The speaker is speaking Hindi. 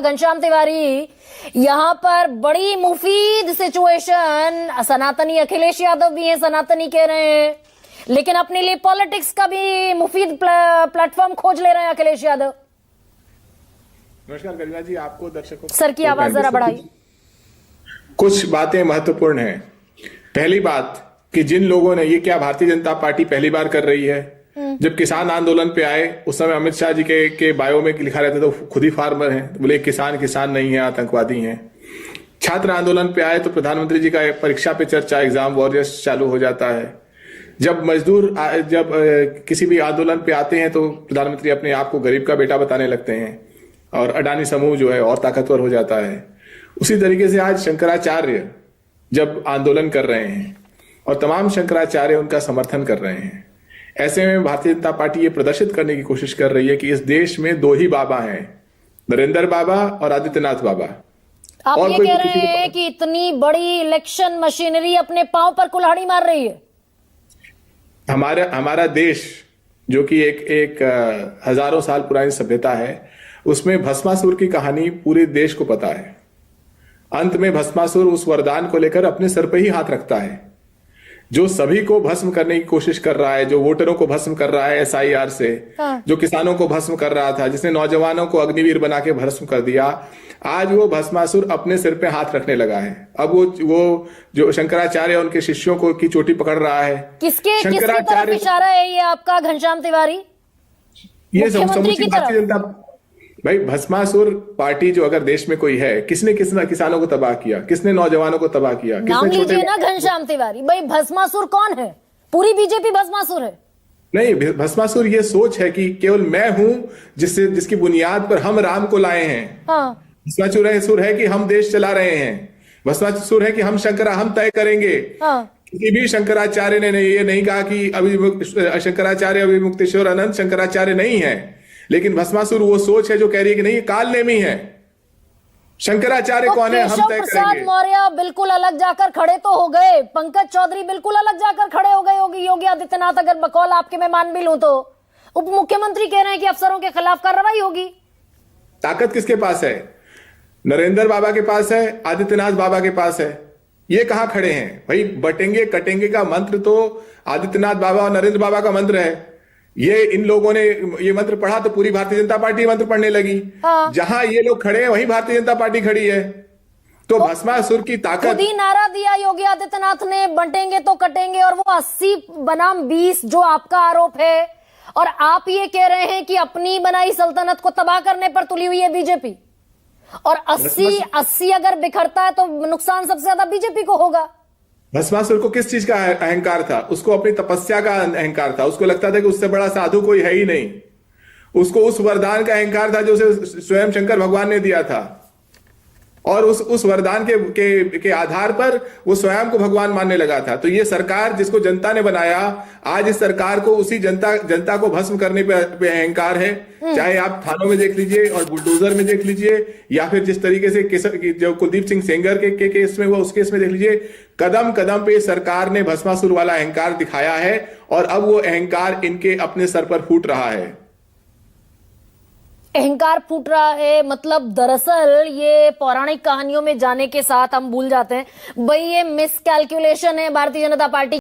घनश्याम तिवारी, यहाँ पर बड़ी मुफीद सिचुएशन, सनातनी अखिलेश यादव भी हैं, सनातनी कह रहे हैं, लेकिन अपने लिए पॉलिटिक्स का भी मुफीद प्लेटफॉर्म खोज ले रहे हैं अखिलेश यादव। नमस्कार गरिमा जी, आपको दर्शकों सर की आवाज जरा बढ़ाइए। कुछ बातें महत्वपूर्ण हैं। पहली बात कि जिन लोगों ने, ये क्या भारतीय जनता पार्टी पहली बार कर रही है? जब किसान आंदोलन पे आए उस समय अमित शाह जी के बायो में लिखा रहता तो खुद ही फार्मर हैं, बोले किसान नहीं है, आतंकवादी हैं। छात्र आंदोलन पे आए तो प्रधानमंत्री जी का परीक्षा पे चर्चा, एग्जाम वॉरियर्स चालू हो जाता है। जब मजदूर जब किसी भी आंदोलन पे आते हैं तो प्रधानमंत्री अपने आप को गरीब का बेटा बताने लगते हैं और अडानी समूह जो है और ताकतवर हो जाता है। उसी तरीके से आज शंकराचार्य जब आंदोलन कर रहे हैं और तमाम शंकराचार्य उनका समर्थन कर रहे हैं, ऐसे में भारतीय जनता पार्टी ये प्रदर्शित करने की कोशिश कर रही है कि इस देश में दो ही बाबा हैं, नरेंद्र बाबा और आदित्यनाथ बाबा। आप और ये कह रहे हैं कि इतनी बड़ी इलेक्शन मशीनरी अपने पांव पर कुल्हाड़ी मार रही है? हमारा देश जो कि एक हजारों साल पुरानी सभ्यता है, उसमें भस्मासुर की कहानी पूरे देश को पता है। अंत में भस्मासुर उस वरदान को लेकर अपने सर पे ही हाथ रखता है, जो सभी को भस्म करने की कोशिश कर रहा है, जो वोटरों को भस्म कर रहा है SIR से, जो किसानों को भस्म कर रहा था, जिसने नौजवानों को अग्निवीर बना के भस्म कर दिया। आज वो भस्मासुर अपने सिर पे हाथ रखने लगा है। अब वो जो शंकराचार्य उनके शिष्यों को की चोटी पकड़ रहा है। किसकी तरफ इशारा है ये आपका घनश्याम तिवारी? ये समूची भारतीय जनता भाई, भस्मासुर पार्टी जो अगर देश में कोई है, किसने किसानों को तबाह किया, किसने नौजवानों को तबाह किया? नाम लीजिए ना घनश्याम तिवारी। भाई भस्मासुर कौन है? पूरी बीजेपी भस्मासुर है? नहीं, भस्मासुर ये सोच है कि केवल मैं हूं जिसकी बुनियाद पर हम राम को लाए हैं। भस्मासुर है कि हम देश चला रहे हैं। भस्मासुर है कि हम तय करेंगे। किसी भी शंकराचार्य ने ये नहीं कहा कि अभी शंकराचार्य अभिमुक्तेश्वर अनंत शंकराचार्य नहीं है, लेकिन भस्मासुर वो सोच है जो कह रही है कि नहीं, काल नेमी है। शंकराचार्य कौन है? हम तय करेंगे। मौर्य बिल्कुल अलग जाकर खड़े तो हो गए, पंकज चौधरी बिल्कुल अलग जाकर खड़े हो गए। योगी आदित्यनाथ, अगर बकौल आपके मैं मान भी लूं तो उप मुख्यमंत्री कह रहे हैं कि अफसरों के खिलाफ कार्रवाई होगी। ताकत किसके पास है? नरेंद्र बाबा के पास है, आदित्यनाथ बाबा के पास है। ये कहां खड़े हैं भाई? बटेंगे कटेंगे का मंत्र तो आदित्यनाथ बाबा और नरेंद्र बाबा का मंत्र है। ये इन लोगों ने ये मंत्र पढ़ा तो पूरी भारतीय जनता पार्टी मंत्र पढ़ने लगी। जहां ये लोग खड़े हैं वहीं भारतीय जनता पार्टी खड़ी है। तो भस्मासुर की ताकत, खुद ही नारा दिया योगी आदित्यनाथ ने, बंटेंगे तो कटेंगे, और वो 80 बनाम 20 जो आपका आरोप है, और आप ये कह रहे हैं कि अपनी बनाई सल्तनत को तबाह करने पर तुली हुई है बीजेपी, और 80 अगर बिखरता है तो नुकसान सबसे ज्यादा बीजेपी को होगा। भस्मासुर को किस चीज का अहंकार था? उसको अपनी तपस्या का अहंकार था। उसको लगता था कि उससे बड़ा साधु कोई है ही नहीं। उसको उस वरदान का अहंकार था जो उसे स्वयं शंकर भगवान ने दिया था, और उस वरदान के आधार पर वो स्वयं को भगवान मानने लगा था। तो ये सरकार जिसको जनता ने बनाया, आज इस सरकार को उसी जनता को भस्म करने पे अहंकार है। चाहे आप थानों में देख लीजिए और बुलडोजर में देख लीजिए, या फिर जिस तरीके से जो कुलदीप सिंह सेंगर के केस में हुआ उस केस में देख लीजिए, कदम कदम पे सरकार ने भस्मासुर वाला अहंकार दिखाया है, और अब वो अहंकार इनके अपने सर पर फूट रहा है। अहंकार फूट रहा है मतलब दरअसल ये पौराणिक कहानियों में जाने के साथ हम भूल जाते हैं भाई, ये मिस कैलकुलेशन है भारतीय जनता पार्टी